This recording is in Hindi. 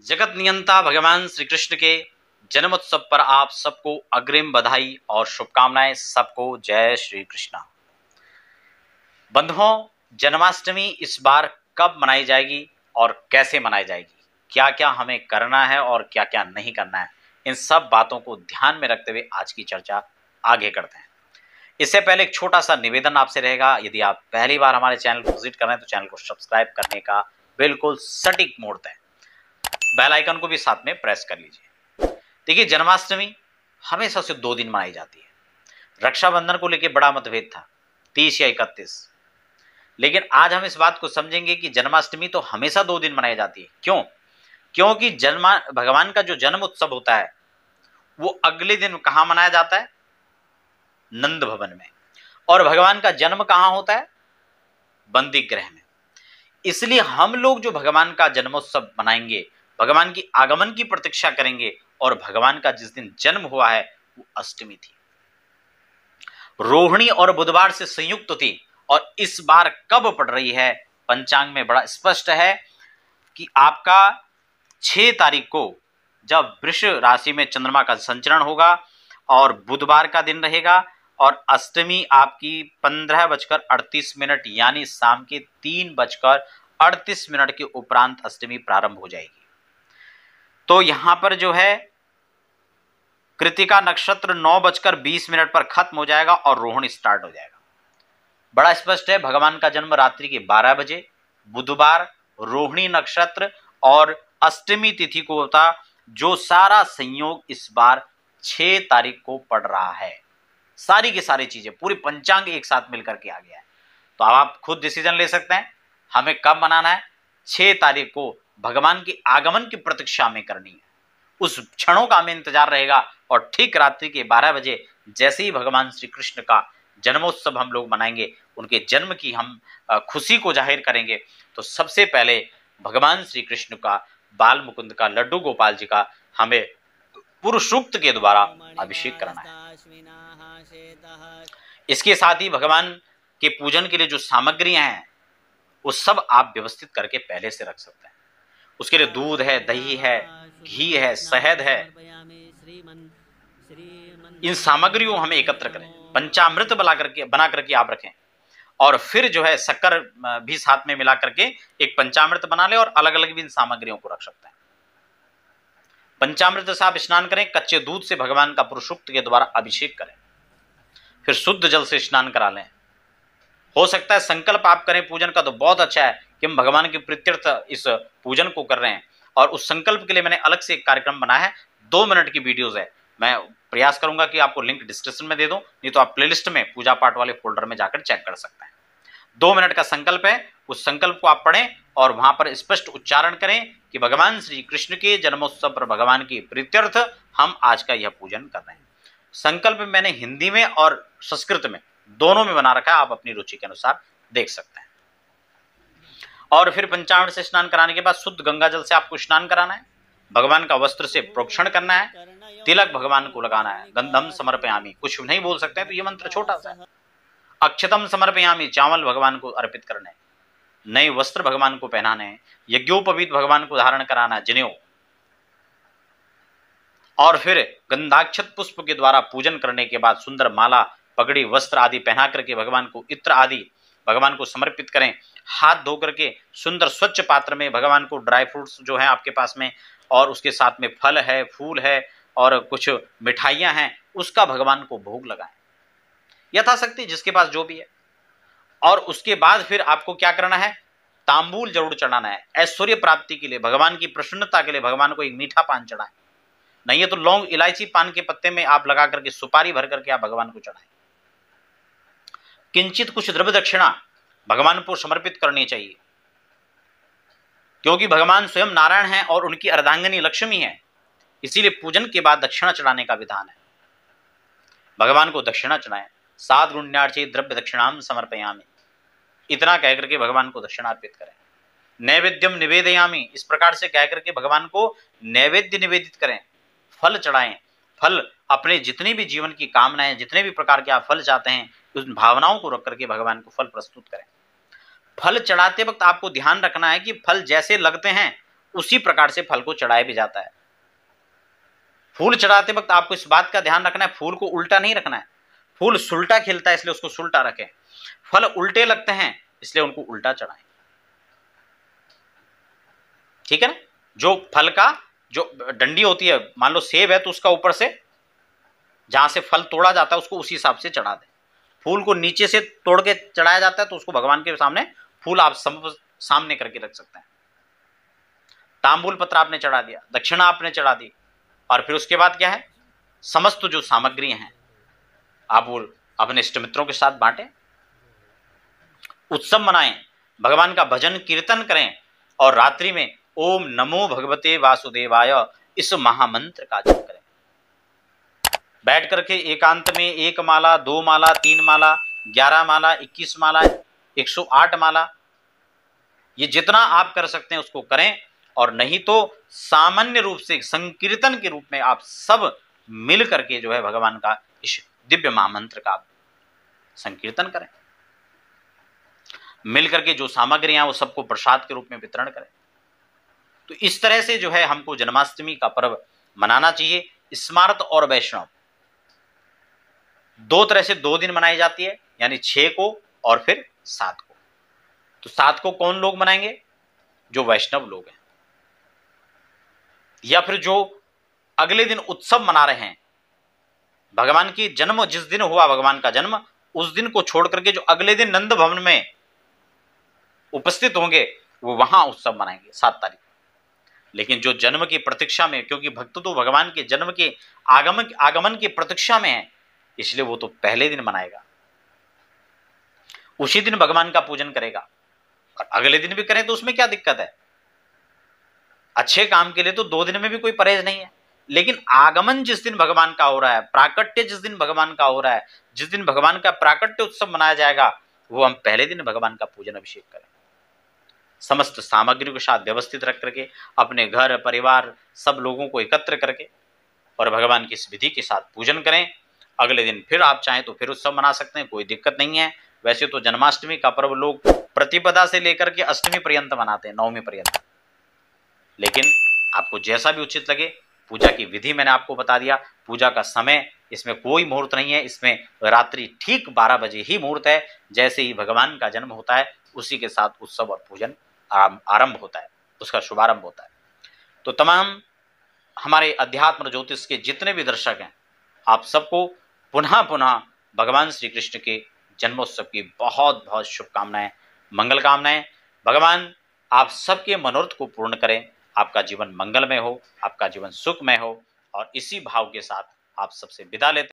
जगत नियंता भगवान श्री कृष्ण के जन्मोत्सव पर आप सबको अग्रिम बधाई और शुभकामनाएं। सबको जय श्री कृष्णा। बंधुओं, जन्माष्टमी इस बार कब मनाई जाएगी और कैसे मनाई जाएगी, क्या क्या हमें करना है और क्या क्या नहीं करना है, इन सब बातों को ध्यान में रखते हुए आज की चर्चा आगे करते हैं। इससे पहले एक छोटा सा निवेदन आपसे रहेगा, यदि आप पहली बार हमारे चैनल को विजिट कर रहे हैं तो चैनल को सब्सक्राइब करने का बिल्कुल सटीक मोड़ दें, बेल आइकन को भी साथ में प्रेस कर लीजिए। देखिए, जन्माष्टमी हमेशा से 2 दिन मनाई जाती है। रक्षाबंधन को लेकर बड़ा मतभेद था, 30 या 31, लेकिन आज हम इस बात को समझेंगे कि जन्माष्टमी तो हमेशा 2 दिन मनाई जाती है। क्यों? क्योंकि भगवान का जो जन्म उत्सव होता है वो अगले दिन कहां मनाया जाता है? नंद भवन में। और भगवान का जन्म कहां होता है? बंदी गृह में। इसलिए हम लोग जो भगवान का जन्मोत्सव मनाएंगे, भगवान की आगमन की प्रतीक्षा करेंगे, और भगवान का जिस दिन जन्म हुआ है वो अष्टमी थी, रोहिणी और बुधवार से संयुक्त थी। और इस बार कब पड़ रही है? पंचांग में बड़ा स्पष्ट है कि आपका 6 तारीख को जब वृष राशि में चंद्रमा का संचरण होगा और बुधवार का दिन रहेगा, और अष्टमी आपकी 15:38 यानी शाम के 3:38 के उपरांत अष्टमी प्रारंभ हो जाएगी। तो यहां पर जो है कृतिका नक्षत्र 9:20 पर खत्म हो जाएगा और रोहिणी स्टार्ट हो जाएगा। बड़ा स्पष्ट है, भगवान का जन्म रात्रि के 12 बजे, बुधवार, रोहिणी नक्षत्र और अष्टमी तिथि को होता, जो सारा संयोग इस बार 6 तारीख को पड़ रहा है। सारी की सारी चीजें, पूरी पंचांग एक साथ मिलकर के आ गया है। तो अब आप खुद डिसीजन ले सकते हैं हमें कब मनाना है। 6 तारीख को भगवान के आगमन की प्रतीक्षा हमें करनी है, उस क्षणों का हमें इंतजार रहेगा। और ठीक रात्रि के 12 बजे जैसे ही भगवान श्री कृष्ण का जन्मोत्सव हम लोग मनाएंगे, उनके जन्म की हम खुशी को जाहिर करेंगे, तो सबसे पहले भगवान श्री कृष्ण का, बाल मुकुंद का, लड्डू गोपाल जी का हमें पुरुष सूक्त के द्वारा अभिषेक करना है। इसके साथ ही भगवान के पूजन के लिए जो सामग्रियां हैं वो सब आप व्यवस्थित करके पहले से रख सकते हैं। उसके लिए दूध है, दही है, घी है, शहद है, इन सामग्रियों हमें एकत्र करें, पंचामृत बना करके आप रखें। और फिर जो है शक्कर भी साथ में मिला करके एक पंचामृत बना ले, और अलग अलग भी इन सामग्रियों को रख सकते हैं। पंचामृत से आप स्नान करें, कच्चे दूध से भगवान का पुरुषोक्त के द्वारा अभिषेक करें, फिर शुद्ध जल से स्नान करा लें। हो सकता है संकल्प आप करें पूजन का, तो बहुत अच्छा है कि हम भगवान के प्रीत्यर्थ इस पूजन को कर रहे हैं। और उस संकल्प के लिए मैंने अलग से एक कार्यक्रम बनाया है, 2 मिनट की वीडियोज है। मैं प्रयास करूंगा कि आपको लिंक डिस्क्रिप्शन में दे दूं, नहीं तो आप प्लेलिस्ट में पूजा पाठ वाले फोल्डर में जाकर चेक कर सकते हैं। 2 मिनट का संकल्प है, उस संकल्प को आप पढ़ें और वहां पर स्पष्ट उच्चारण करें कि भगवान श्री कृष्ण के जन्मोत्सव पर भगवान की प्रीत्यर्थ हम आज का यह पूजन कर रहे हैं। संकल्प मैंने हिंदी में और संस्कृत में दोनों में बना रखा है, आप अपनी रुचि के अनुसार देख सकते हैं। और फिर पंचामृत से स्नान कराने के बाद शुद्ध गंगा जल से आपको स्नान कराना है, भगवान का वस्त्र से प्रोक्षण करना है, तिलक भगवान को लगाना है, गंधम समर्पयामि, कुछ नहीं बोल सकते हैं तो ये मंत्र छोटा सा है। अक्षतम समर्पयामि, चावल भगवान को अर्पित करने, नए वस्त्र भगवान को पहनाने, यज्ञोपवीत भगवान को धारण कराना, जनेऊ। और फिर गंधाक्षत पुष्प के द्वारा पूजन करने के बाद सुंदर माला, पगड़ी, वस्त्र आदि पहना करके भगवान को, इत्र आदि भगवान को समर्पित करें। हाथ धो करके सुंदर स्वच्छ पात्र में भगवान को ड्राई फ्रूट्स जो है आपके पास में, और उसके साथ में फल है, फूल है और कुछ मिठाइयां हैं, उसका भगवान को भोग लगाएं, यथाशक्ति जिसके पास जो भी है। और उसके बाद फिर आपको क्या करना है? तांबूल जरूर चढ़ाना है, ऐश्वर्य प्राप्ति के लिए, भगवान की प्रसन्नता के लिए भगवान को एक मीठा पान चढ़ाएं। नहीं है तो लौंग, इलायची, पान के पत्ते में आप लगा करके, सुपारी भर करके आप भगवान को चढ़ाएं। किंचित कुछ द्रव्य दक्षिणा भगवान को समर्पित करनी चाहिए, क्योंकि भगवान स्वयं नारायण हैं और उनकी अर्धांगिनी लक्ष्मी है, इसीलिए पूजन के बाद दक्षिणा चढ़ाने का विधान है। भगवान को दक्षिणा चढ़ाएं। 7 गुण्यार्चे द्रव्य दक्षिणाम समर्पयामि, इतना कहकर के भगवान को दक्षिणा अर्पित करें। नैवेद्यम निवेदयामि, इस प्रकार से कहकर के भगवान को नैवेद्य निवेदित करें। फल चढ़ाएं, फल अपने जितनी भी जीवन की कामनाएं, जितने भी प्रकार के आप फल चाहते हैं, उस भावनाओं को रख करके भगवान को फल प्रस्तुत करें। फल चढ़ाते वक्त आपको ध्यान रखना है कि फल जैसे लगते हैं उसी प्रकार से फल को चढ़ाया भी जाता है। फूल चढ़ाते वक्त आपको इस बात का ध्यान रखना है, फूल को उल्टा नहीं रखना है। फूल सुलटा खिलता है इसलिए उसको सुलटा रखें, फल उल्टे लगते हैं इसलिए उनको उल्टा चढ़ाएं। ठीक है ना। जो फल का जो डंडी होती है, मान लो सेब है तो उसका ऊपर से जहां से फल तोड़ा जाता है उसको उसी हिसाब से चढ़ा दें। फूल को नीचे से तोड़ के चढ़ाया जाता है तो उसको भगवान के सामने फूल आप सामने करके रख सकते हैं। तांबूल पत्र आपने चढ़ा दिया, दक्षिणा आपने चढ़ा दी, और फिर उसके बाद क्या है, समस्त जो सामग्री हैं आप वो अपने इष्ट मित्रों के साथ बांटें, उत्सव मनाएं, भगवान का भजन कीर्तन करें, और रात्रि में ओम नमो भगवते वासुदेवाय इस महामंत्र का जप करें। बैठ करके एकांत में 1 माला, 2 माला, 3 माला, 11 माला, 21 माला, 108 माला, ये जितना आप कर सकते हैं उसको करें। और नहीं तो सामान्य रूप से संकीर्तन के रूप में आप सब मिल करके जो है भगवान का इस दिव्य महामंत्र का संकीर्तन करें। मिल करके जो सामग्रियां वो सबको प्रसाद के रूप में वितरण करें। तो इस तरह से जो है हमको जन्माष्टमी का पर्व मनाना चाहिए। स्मार्त और वैष्णव दो तरह से 2 दिन मनाई जाती है, यानी 6 को और फिर 7 को। तो 7 को कौन लोग मनाएंगे? जो वैष्णव लोग हैं, या फिर जो अगले दिन उत्सव मना रहे हैं। भगवान की जन्म जिस दिन हुआ, भगवान का जन्म, उस दिन को छोड़ करके जो अगले दिन नंद भवन में उपस्थित होंगे वो वहां उत्सव मनाएंगे 7 तारीख। लेकिन जो जन्म की प्रतीक्षा में, क्योंकि भक्त तो भगवान के जन्म के आगमन की प्रतीक्षा में है, इसलिए वो तो पहले दिन मनाएगा, उसी दिन भगवान का पूजन करेगा। और अगले दिन भी करें तो उसमें क्या दिक्कत है? अच्छे काम के लिए तो 2 दिन में भी कोई परहेज नहीं है। लेकिन आगमन जिस दिन भगवान का हो रहा है, प्राकट्य जिस दिन भगवान का हो रहा है, जिस दिन भगवान का प्राकट्य उत्सव मनाया जाएगा, वो हम पहले दिन भगवान का पूजन अभिषेक करें। समस्त सामग्री के साथ व्यवस्थित रख करके अपने घर परिवार सब लोगों को एकत्र करके और भगवान की इस विधि के साथ पूजन करें। अगले दिन फिर आप चाहें तो फिर उत्सव मना सकते हैं, कोई दिक्कत नहीं है। वैसे तो जन्माष्टमी का पर्व लोग प्रतिपदा से लेकर के अष्टमी पर्यंत मनाते हैं, 9वीं पर्यंत। लेकिन आपको जैसा भी उचित लगे, पूजा की विधि मैंने आपको बता दिया। पूजा का समय, इसमें कोई मुहूर्त नहीं है, इसमें रात्रि ठीक 12 बजे ही मुहूर्त है। जैसे ही भगवान का जन्म होता है उसी के साथ उत्सव और पूजन आरंभ होता है, उसका शुभारंभ होता है। तो तमाम हमारे अध्यात्म ज्योतिष के जितने भी दर्शक हैं, आप सबको पुनः पुनः भगवान श्री कृष्ण के जन्मोत्सव की बहुत बहुत शुभकामनाएं, मंगल कामनाएं। भगवान आप सबके मनोरथ को पूर्ण करें, आपका जीवन मंगलमय हो, आपका जीवन सुखमय हो। और इसी भाव के साथ आप सबसे विदा लेते हैं।